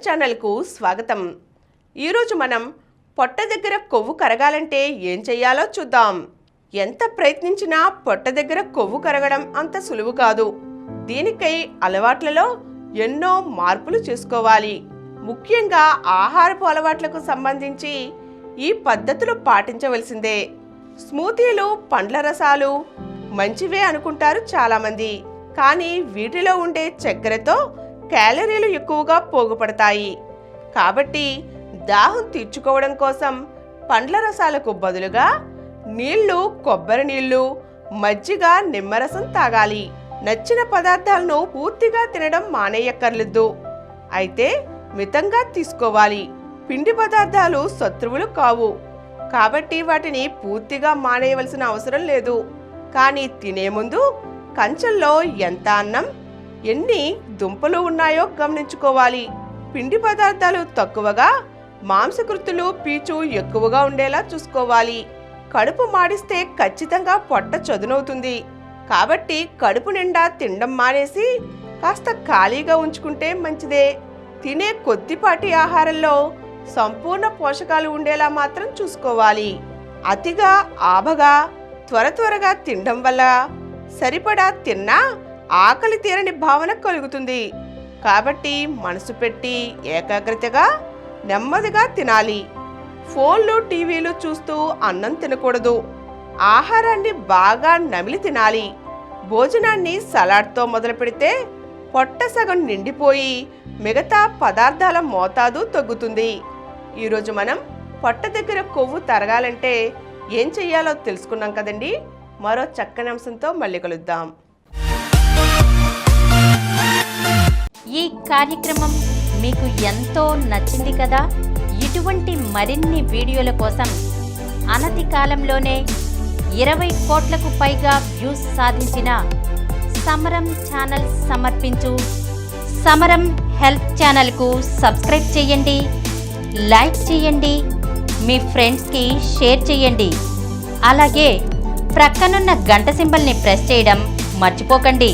ఛానల్కు స్వాగతం. ఈరోజు మనం పొట్ట దగ్గర కొవ్వు కరగాలంటే ఏం చేయాలో చూద్దాం. ఎంత ప్రయత్నించినా పొట్ట దగ్గర కొవ్వు కరగడం అంత సులువు కాదు. దీనికై అలవాట్లలో ఎన్నో మార్పులు చేసుకోవాలి. ముఖ్యంగా ఆహారపు అలవాట్లకు సంబంధించి ఈ పద్ధతులు పాటించవలసిందే. స్మూతీలు, పండ్ల రసాలు మంచివే అనుకుంటారు చాలామంది. కానీ వీటిలో ఉండే చక్కెరతో క్యాలరీలు ఎక్కువగా పోగుపడతాయి. కాబట్టి దాహం తీర్చుకోవడం కోసం పండ్ల రసాలకు బదులుగా నీళ్లు, కొబ్బరి నీళ్లు, మజ్జిగ, నిమ్మరసం తాగాలి. నచ్చిన పదార్థాలను పూర్తిగా తినడం మానేయక్కర్లేదు. అయితే మితంగా తీసుకోవాలి. పిండి పదార్థాలు శత్రువులు కావు, కాబట్టి వాటిని పూర్తిగా మానేయవలసిన అవసరం లేదు. కానీ తినే ముందు కంచంలో ఎంత అన్నం, ఎన్ని దుంపలు ఉన్నాయో గమనించుకోవాలి. పిండి పదార్థాలు తక్కువగా, మాంసకృతులు, పీచు ఎక్కువగా ఉండేలా చూసుకోవాలి. కడుపు మాడిస్తే ఖచ్చితంగా పొట్ట చదునవుతుంది. కాబట్టి కడుపు నిండా తినడం మానేసి కాస్త ఖాళీగా ఉంచుకుంటే మంచిదే. తినే కొద్దిపాటి ఆహారంలో సంపూర్ణ పోషకాలు ఉండేలా మాత్రం చూసుకోవాలి. అతిగా, ఆబగా, త్వరగా తినడం వల్ల సరిపడా తిన్నా ఆకలి తీరని భావన కలుగుతుంది. కాబట్టి మనసు పెట్టి ఏకాగ్రతగా నెమ్మదిగా తినాలి. ఫోన్లు, టీవీలు చూస్తూ అన్నం తినకూడదు. ఆహారాన్ని బాగా నమిలి తినాలి. భోజనాన్ని సలాడ్తో మొదలు పెడితే పొట్ట సగం నిండిపోయి మిగతా పదార్థాల మోతాదు తగ్గుతుంది. ఈరోజు మనం పొట్ట దగ్గర కొవ్వు తరగాలంటే ఏం చెయ్యాలో తెలుసుకున్నాం కదండి. మరో చక్కని అంశంతో మళ్ళీ కలుద్దాం. ఈ కార్యక్రమం మీకు ఎంతో నచ్చింది కదా. ఇటువంటి మరిన్ని వీడియోల కోసం అనతి కాలంలోనే 20 కోట్లకు పైగా వ్యూస్ సాధించిన సమరం ఛానల్ సమర్పించు సమరం హెల్త్ ఛానల్కు సబ్స్క్రైబ్ చేయండి, లైక్ చేయండి, మీ ఫ్రెండ్స్కి షేర్ చేయండి. అలాగే ప్రక్కనున్న గంట సింబల్ని ప్రెస్ చేయడం మర్చిపోకండి.